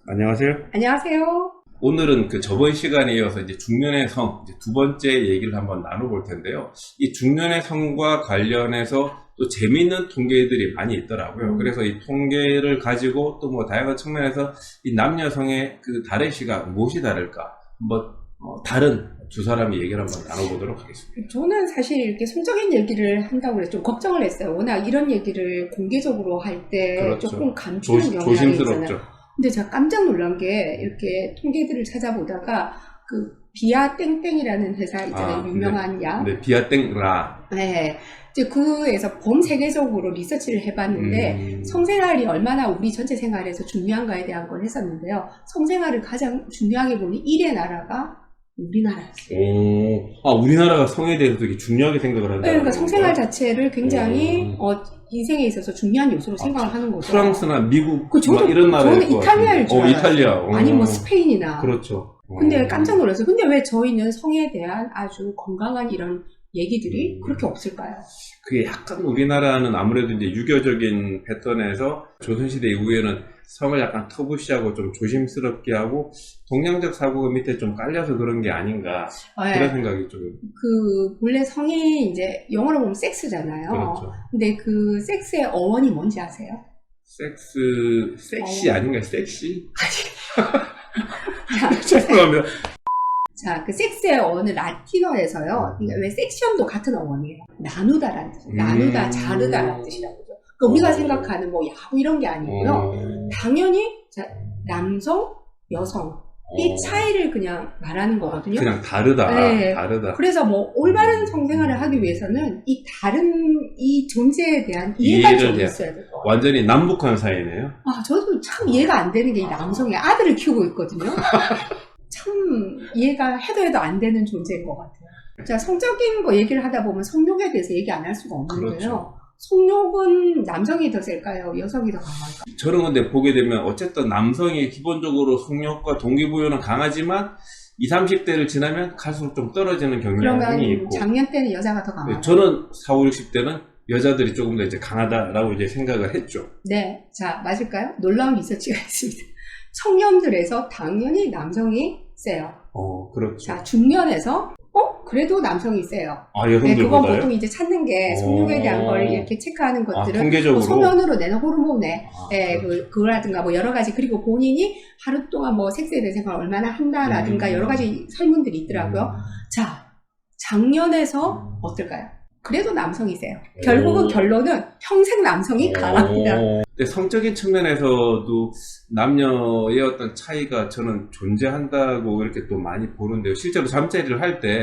안녕하세요. 안녕하세요. 오늘은 저번 시간에 이어서 이제 중년의 성, 이제 두 번째 얘기를 한번 나눠볼 텐데요. 이 중년의 성과 관련해서 또 재미있는 통계들이 많이 있더라고요. 그래서 이 통계를 가지고 또 뭐 다양한 측면에서 이 남녀성의 그 다른 시각, 무엇이 다를까? 한번 다른 두 사람의 얘기를 한번 나눠보도록 하겠습니다. 저는 사실 이렇게 성적인 얘기를 한다고 해서 좀 걱정을 했어요. 워낙 이런 얘기를 공개적으로 할 때 그렇죠. 조금 감추는 경향이 조심스럽죠. 있잖아요. 근데 제가 깜짝 놀란 게 이렇게 통계들을 찾아보다가 그 비아 땡땡이라는 회사 있잖아요. 유명한 약. 네, 비아땡라. 네. 이제 그에서 범세계적으로 리서치를 해봤는데 성생활이 얼마나 우리 전체 생활에서 중요한가에 대한 걸 했었는데요. 성생활을 가장 중요하게 보는 1의 나라가 우리나라였어요. 우리나라가 성에 대해서 되게 중요하게 생각을 한다. 네, 그러니까 성생활 자체를 굉장히 인생에 있어서 중요한 요소로 생각을 하는 거죠. 프랑스나 미국 저도, 이런 나라일 저는 이탈리아일 줄 알았어요. 이탈리아. 아니 뭐 스페인이나. 그렇죠. 근데 깜짝 놀랐어요. 근데 왜 저희는 성에 대한 아주 건강한 이런 얘기들이 그렇게 없을까요? 그게 약간 우리나라는 아무래도 이제 유교적인 패턴에서 조선시대 이후에는 성을 약간 터부시하고 좀 조심스럽게 하고 동양적 사고가 밑에 좀 깔려서 그런 게 아닌가 네. 그런 생각이 좀. 원래 성이 이제 영어로 보면 섹스잖아요. 그렇죠. 근데 그 섹스의 어원이 뭔지 아세요? 섹시 아닌가요? 섹시? 아니. 죄송합니다. 자, 그 섹스의 어원은 라틴어에서요. 그러니까 왜 섹션도 같은 어원이에요. 나누다라는 뜻이에요. 나누다, 자르다라는 뜻이라고 그러죠. 그러니까 우리가 생각하는 뭐 야구 이런 게 아니고요. 당연히 남성, 여성 이 차이를 그냥 말하는 거거든요. 그냥 다르다. 네. 다르다. 그래서 뭐 올바른 성생활을 하기 위해서는 이 다른 이 존재에 대한 이해가 좀 있어야 될 것 같아요. 완전히 남북한 사이네요. 저도 참 이해가 안 되는 게 이 남성이 아들을 키우고 있거든요. 참 이해가 해도 안 되는 존재인 것 같아요. 자, 성적인 거 얘기를 하다 보면 성욕에 대해서 얘기 안 할 수가 없는데요. 그렇죠. 성욕은 남성이 더 셀까요? 여성이 더 강할까요? 저는 근데 보게 되면 어쨌든 남성이 기본적으로 성욕과 동기부여는 강하지만 20, 30대를 지나면 갈수록 좀 떨어지는 경향이 그러면 있고. 작년 때는 여자가 더 강하다. 저는 40, 60대는 여자들이 조금 더 이제 강하다라고 이제 생각을 했죠. 네. 자, 맞을까요? 놀라운 리서치가 있습니다. 청년들에서 당연히 남성이 세요. 그렇죠. 자, 중년에서 그래도 남성이 세요. 네, 여성들보다요? 그건 보통 이제 찾는 게 성욕에 대한 걸 이렇게 체크하는 것들은 통계적으로? 뭐 소변으로 내는 호르몬에 그거라든가 뭐 여러 가지, 그리고 본인이 하루 동안 뭐 섹스에 대한 생각을 얼마나 한다라든가 여러 가지 설문들이 있더라고요. 자, 작년에서 어떨까요? 그래도 남성이세요. 결국은 결론은 평생 남성이 강합니다. 근데 성적인 측면에서도 남녀의 어떤 차이가 저는 존재한다고 이렇게 또 많이 보는데요. 실제로 잠자리를 할 때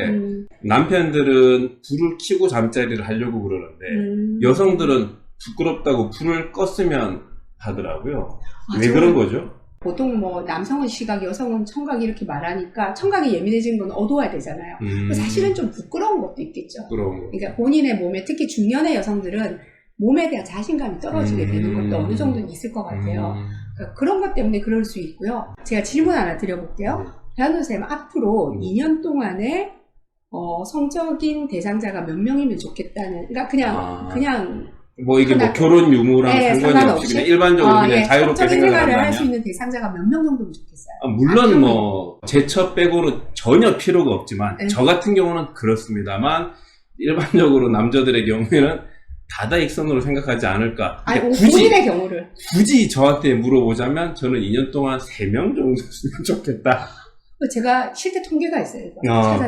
남편들은 불을 켜고 잠자리를 하려고 그러는데 여성들은 부끄럽다고 불을 껐으면 하더라고요. 왜 그런 거죠? 보통 뭐 남성은 시각, 여성은 청각 이렇게 말하니까 청각이 예민해진 건 어두워야 되잖아요. 사실은 좀 부끄러운 것도 있겠죠. 그러니까 본인의 몸에, 특히 중년의 여성들은 몸에 대한 자신감이 떨어지게 되는 것도 어느 정도는 있을 것 같아요. 그러니까 그런 것 때문에 그럴 수 있고요. 제가 질문 하나 드려볼게요. 배한우 선생님, 앞으로 2년 동안에 성적인 대상자가 몇 명이면 좋겠다는, 그러니까 그냥 뭐 이게 뭐 결혼 유무랑 상관이 없이 그냥 일반적으로 그냥 자유롭게 성적인 생각을 생활을 할 한다면 수 있는 대상자가 몇 명 정도면 좋겠어요? 물론 뭐 제처 빼고는 전혀 필요가 없지만 저 같은 경우는 그렇습니다만 일반적으로 남자들의 경우에는 다다익선으로 생각하지 않을까. 본인의 경우를 굳이 저한테 물어보자면 저는 2년 동안 3명 정도였으면 좋겠다. 제가 실제 통계가 있어요.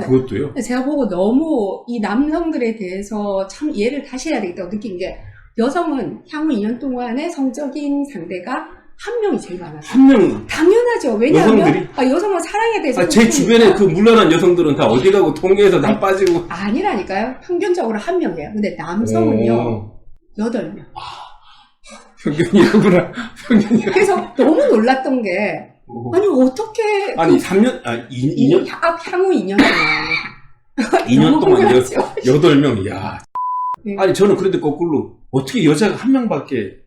그것도요? 제가 보고 너무 이 남성들에 대해서 참 이해를 다시 해야 되겠다고 느낀 게, 여성은 향후 2년 동안의 성적인 상대가 한 명이 제일 많아요. 한 명? 당연하죠. 왜냐하면 여성들이? 여성은 사랑에 대해서 제 주변에 그 물러난 여성들은 다 어디 가고 통계에서 다 빠지고. 아니라니까요. 평균적으로 한 명이에요. 근데 남성은요 8명. 평균이구나. 평균이야. 그래서 너무 놀랐던 게, 아니 어떻게 3년? 2년? 향후 2년 동안 2년 동안 8명. 야. 네. 아니 저는 그런데 거꾸로 어떻게 여자가 한 명밖에.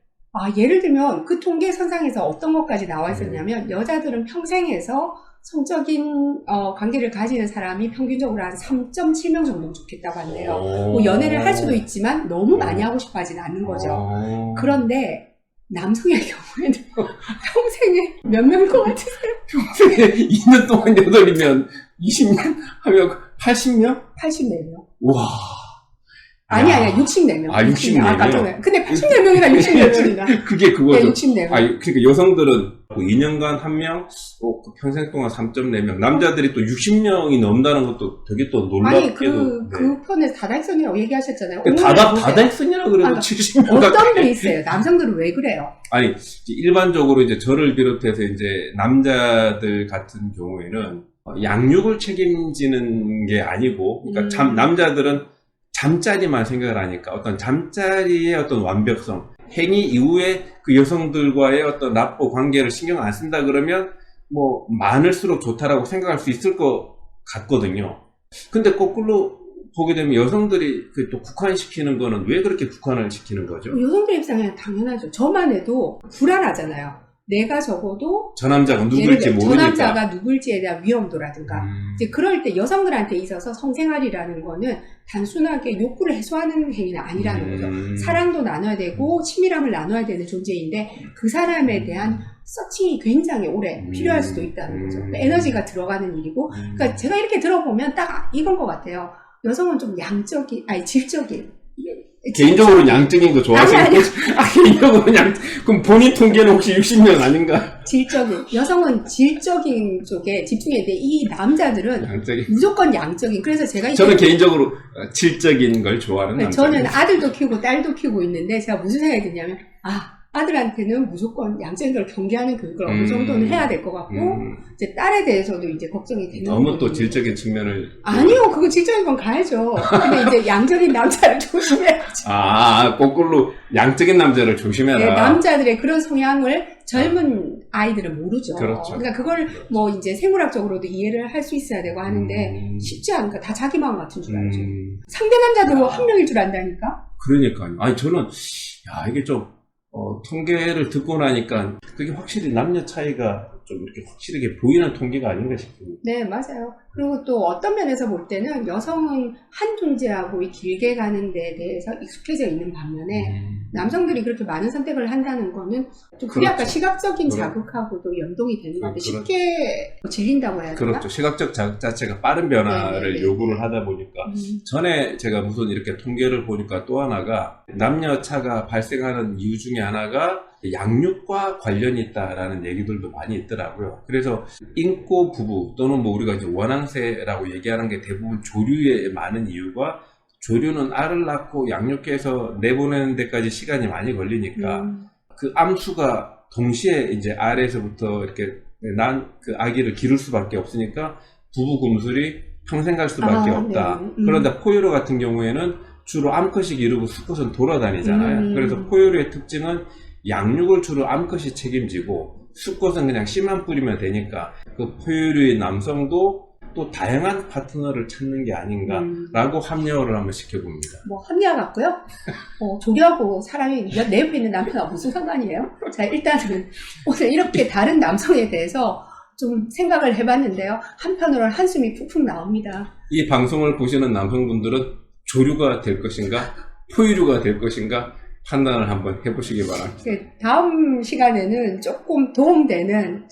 예를 들면 그 통계 선상에서 어떤 것까지 나와 있었냐면, 여자들은 평생에서 성적인 관계를 가지는 사람이 평균적으로 한 3.7명 정도 좋겠다고 한대요. 뭐 연애를 할 수도 있지만 너무 많이 하고 싶어 하진 않는 거죠. 그런데 남성의 경우에는 평생에 몇 명일 것 같으세요? 평생에 2년 동안 8이면 20년 하면 80명? 84명. 와. 아니야, 64명. 아, 64명? 근데 84명이나 64명이나. 그게 그거죠. 네, 64명. 그러니까 여성들은 2년간 1명, 평생 동안 3.4명. 남자들이 또 60명이 넘는다는 것도 되게 또 놀랍게도. 아니, 그 편에서 다다익선이라고 얘기하셨잖아요. 다다익선이라고 그래도 70명. 어떤 게 있어요? 남성들은 왜 그래요? 아니, 일반적으로 이제 저를 비롯해서 이제 남자들 같은 경우에는 양육을 책임지는 게 아니고, 그러니까 남자들은 잠자리만 생각을 하니까 어떤 잠자리의 어떤 완벽성, 행위 이후에 그 여성들과의 어떤 납보 관계를 신경 안 쓴다 그러면 뭐 많을수록 좋다라고 생각할 수 있을 것 같거든요. 근데 거꾸로 보게 되면 여성들이 그 또 국한시키는 거는 왜 그렇게 국한을 시키는 거죠? 여성들 입장에는 당연하죠. 저만 해도 불안하잖아요. 내가 적어도 저 남자가 누굴지 모르니까. 저 남자가 누굴지에 대한 위험도라든가 이제 그럴 때 여성들한테 있어서 성생활이라는 거는 단순하게 욕구를 해소하는 행위는 아니라는 거죠. 사랑도 나눠야 되고 친밀함을 나눠야 되는 존재인데 그 사람에 대한 서칭이 굉장히 오래 필요할 수도 있다는 거죠. 에너지가 들어가는 일이고 그러니까 제가 이렇게 들어보면 딱 이건 것 같아요. 여성은 좀 질적인 개인적으로는 양적인 거 좋아하시는 거죠? 개인적으로는 그럼 본인 통계는 혹시 60명 아닌가? 여성은 질적인 쪽에 집중해야 돼. 이 남자들은 무조건 양적인. 그래서 저는 개인적으로 질적인 걸 좋아하는 남자. 저는 아들도 키우고 딸도 키우고 있는데 제가 무슨 생각이 드냐면, 아들한테는 무조건 양적인 걸 경계하는 교육을 어느 정도는 해야 될 것 같고, 이제 딸에 대해서도 이제 걱정이 되는 너무 거거든요. 또 질적인 측면을. 아니요, 그거 질적인 건 가야죠. 근데 이제 양적인 남자를 조심해야죠. 거꾸로 양적인 남자를 조심해라. 네, 남자들의 그런 성향을 젊은 아이들은 모르죠. 그렇죠. 그러니까 그걸 뭐 이제 생물학적으로도 이해를 할 수 있어야 되고 하는데 쉽지 않으니까 다 자기 마음 같은 줄 알죠. 상대 남자도 한 명일 줄 안다니까. 그러니까요. 아니 저는 이게 좀 통계를 듣고 나니까 그게 확실히 남녀 차이가 좀 이렇게 확실하게 보이는 통계가 아닌가 싶습니다. 네, 맞아요. 그리고 또 어떤 면에서 볼 때는 여성은 한 존재하고 길게 가는 데 대해서 익숙해져 있는 반면에 남성들이 그렇게 많은 선택을 한다는 거는 좀 그게 아까 시각적인 자극하고도 연동이 되는 건데 쉽게 질린다고 해야 되나? 그렇죠. 시각적 자극 자체가 빠른 변화를 요구를 하다 보니까 전에 제가 무슨 이렇게 통계를 보니까 또 하나가 남녀 차가 발생하는 이유 중에 하나가 양육과 관련이 있다라는 얘기들도 많이 있더라고요. 그래서 인꼬 부부 또는 뭐 우리가 이제 원앙세라고 얘기하는 게 대부분 조류에 많은 이유가 조류는 알을 낳고 양육해서 내보내는 데까지 시간이 많이 걸리니까 그 암수가 동시에 이제 알에서부터 이렇게 난 그 아기를 기를 수밖에 없으니까 부부 금술이 평생 갈 수밖에 없다. 그런데 포유류 같은 경우에는 주로 암컷이 기르고 수컷은 돌아다니잖아요. 그래서 포유류의 특징은 양육을 주로 암컷이 책임지고 수컷은 그냥 씨만 뿌리면 되니까 그 포유류의 남성도 또 다양한 파트너를 찾는 게 아닌가라고 합리화를 한번 시켜봅니다. 뭐 합리화 같고요. 조류하고 사람이 내 옆에 있는 남편하고 무슨 상관이에요? 자, 일단은 오늘 이렇게 다른 남성에 대해서 좀 생각을 해봤는데요. 한편으로는 한숨이 푹푹 나옵니다. 이 방송을 보시는 남성분들은 조류가 될 것인가 포유류가 될 것인가 판단을 한번 해보시기 바랍니다. 다음 시간에는 조금 도움되는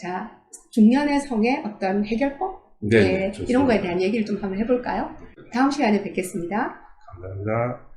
중년의 성의 어떤 해결법? 네, 이런 거에 대한 얘기를 좀 한번 해볼까요? 다음 시간에 뵙겠습니다. 감사합니다.